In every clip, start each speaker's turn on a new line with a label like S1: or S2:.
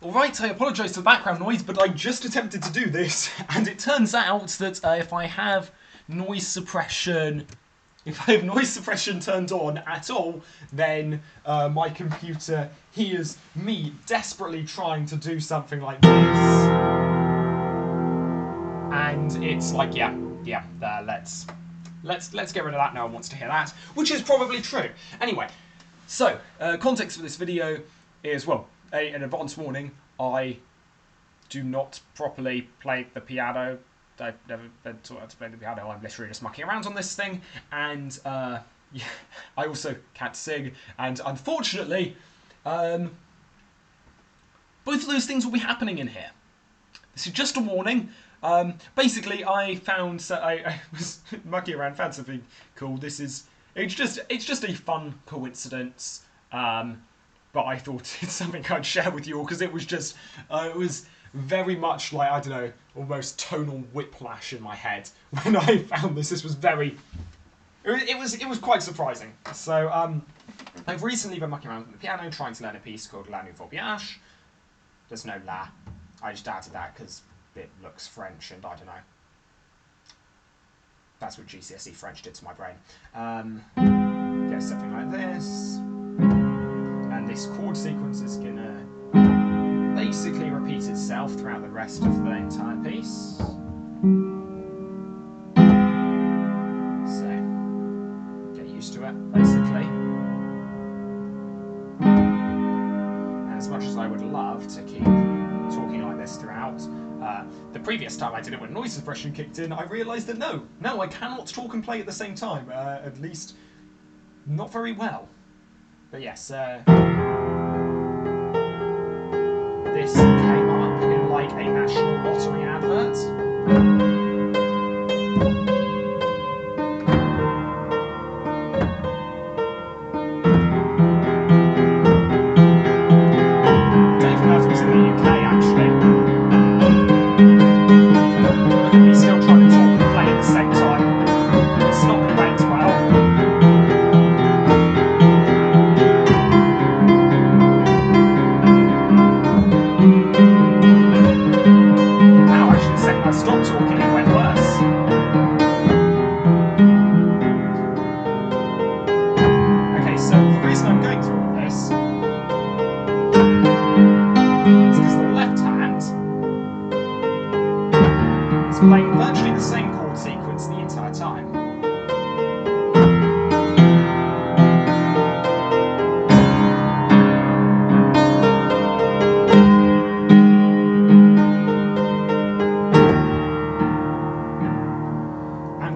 S1: Alright, I apologise for the background noise, but I just attempted to do this, and it turns out that if I have noise suppression turned on at all, then my computer hears me desperately trying to do something like this. And it's like, let's get rid of that. No one wants to hear that, which is probably true. Anyway, so context for this video is, well, an advance warning. I do not properly play the piano. I've never been taught how to play the piano. I'm literally just mucking around on this thing, and yeah, I also can't sing. And unfortunately, both of those things will be happening in here. This is just a warning. Basically, I found I was mucking around, found something cool. It's just a fun coincidence. But I thought it's something I'd share with you all because it was just it was very much like, I don't know, almost tonal whiplash in my head when I found this. This was very it was quite surprising. So I've recently been mucking around with the piano trying to learn a piece called Nuvole Bianche. There's no la. I just added that because it looks French, and I don't know. That's what GCSE French did to my brain. Goes something like this. And this chord sequence is going to basically repeat itself throughout the rest of the entire piece. So, get used to it, basically. And as much as I would love to keep talking like this throughout, the previous time I did it when noise suppression kicked in, I realised that no, I cannot talk and play at the same time. At least, not very well. But yes, this came up in like a national lottery advert. Don't even know if it was in the UK actually. Look at me still trying to talk and play at the same time. It's not going to end well. Stop talking, it went worse. Okay, so the reason I'm going through all this is because the left hand is playing virtually the same chord sequence the entire time.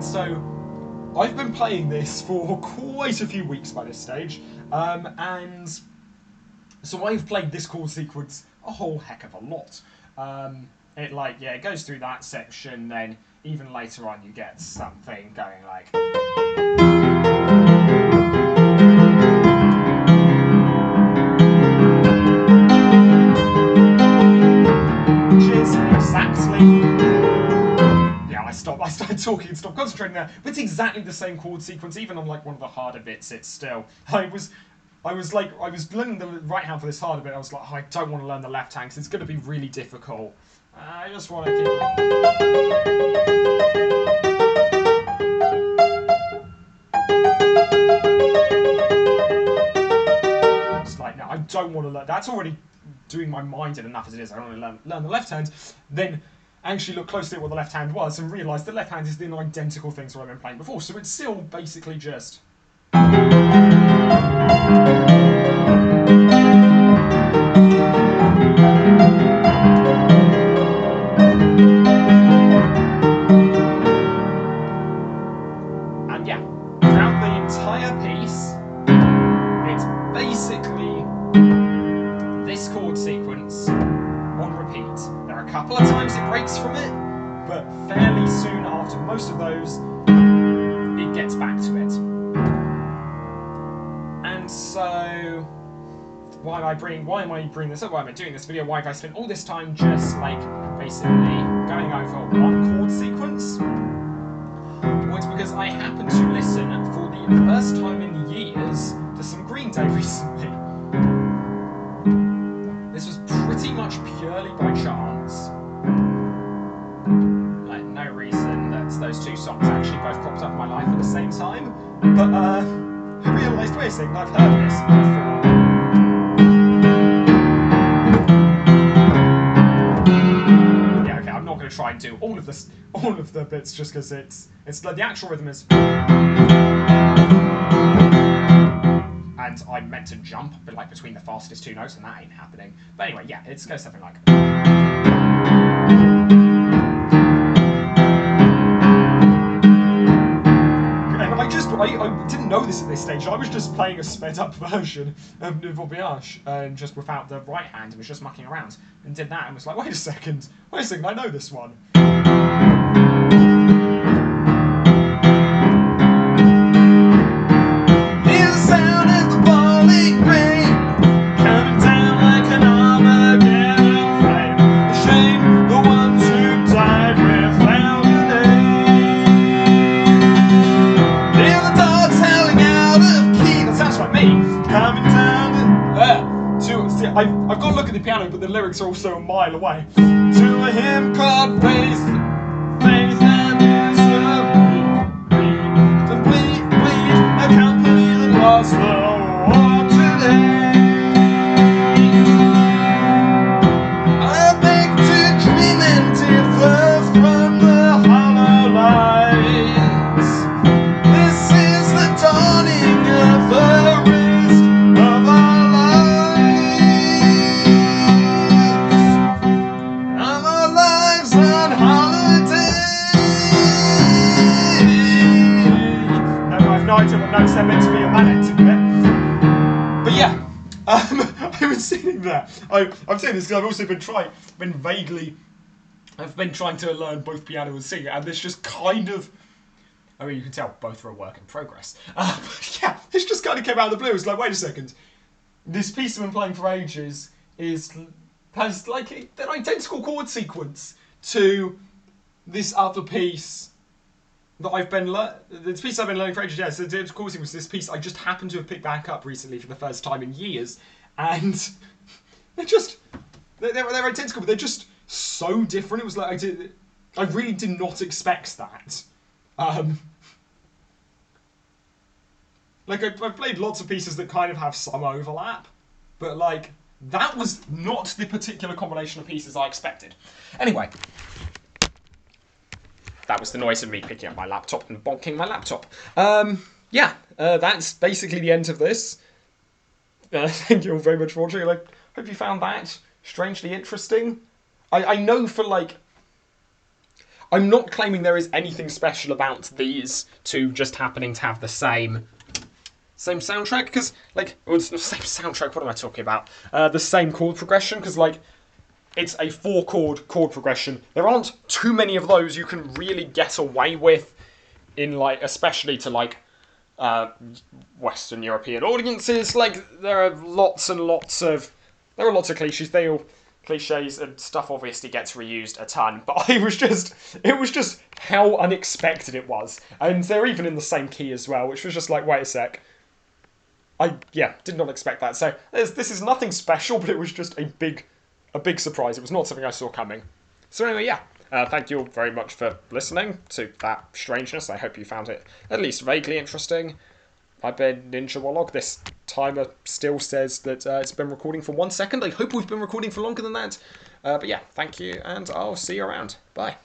S1: So, I've been playing this for quite a few weeks by this stage, and so I've played this chord sequence a whole heck of a lot. It goes through that section, then even later on you get something going like... which is exactly... I started talking and stopped concentrating there, but it's exactly the same chord sequence. Even on like one of the harder bits, it's still. I was learning the right hand for this harder bit. I was like, oh, I don't want to learn the left hand because it's going to be really difficult. I just want to keep. It's like, no, I don't want to learn. That's already doing my mind in enough as it is. I want to learn the left hand. Then actually look closely at what the left hand was and realise the left hand is the identical thing to what I've been playing before, so it's still basically just... And yeah, throughout the entire piece, it's basically this chord sequence on repeat. There are a couple of times it breaks from it, but fairly soon after most of those, it gets back to it. And so, why am I bringing this up? Why am I doing this video? Why have I spent all this time just like basically going over one chord sequence? Well, it's because I happened to listen for the first time in years to some Green Day recently. This was pretty pretty much purely by chance. Like, no reason that those two songs actually both cropped up in my life at the same time. But I realised, wait a second, I've heard this before. Yeah, okay, I'm not going to try and do all of the bits just because it's like the actual rhythm is. And I meant to jump, but like between the fastest two notes, and that ain't happening. But anyway, yeah, it goes something like. And I didn't know this at this stage. I was just playing a sped up version of Nuvole Bianche, and just without the right hand, and was just mucking around, and did that, and was like, wait a second, I know this one. I've got to look at the piano, but the lyrics are also a mile away. To a hymn called faith and misery, complete, accompany the lost Lord today. I beg to dream and differ from the hollow lights. This is the dawning of the rest of our lives. Our lives on holiday. No, I've no idea what notes they're meant to be on that end of it. But yeah, I was sitting there. I'm saying this because I've also been trying to learn both piano and singing, and this just kind of, I mean, you can tell both are a work in progress. But yeah, this just kind of came out of the blue. It's like, wait a second, this piece I've been playing for ages has like an identical chord sequence to this other piece that I've been this piece I've been learning for ages. Yeah, so the chord sequence, this piece I just happened to have picked back up recently for the first time in years, and they're identical, but they're just so different. It was like I really did not expect that. Like I've played lots of pieces that kind of have some overlap, but like that was not the particular combination of pieces I expected. Anyway, that was the noise of me picking up my laptop and bonking my laptop. Yeah, that's basically the end of this. Thank you all very much for watching. I hope you found that strangely interesting. I know for like, I'm not claiming there is anything special about these two just happening to have the same soundtrack, because like, well, it's the same soundtrack, what am I talking about? The same chord progression, because like, it's a 4-chord chord progression. There aren't too many of those you can really get away with in like, especially to like, Western European audiences. Like, there are lots and lots of, cliches. Cliches and stuff obviously gets reused a ton, but it was just how unexpected it was. And they're even in the same key as well, which was just like, wait a sec. I did not expect that. So this is nothing special, but it was just a big surprise. It was not something I saw coming. So anyway, yeah. Thank you all very much for listening to that strangeness. I hope you found it at least vaguely interesting. I've been Ninja WLOG. This timer still says that it's been recording for 1 second. I hope we've been recording for longer than that. But yeah, thank you, and I'll see you around. Bye.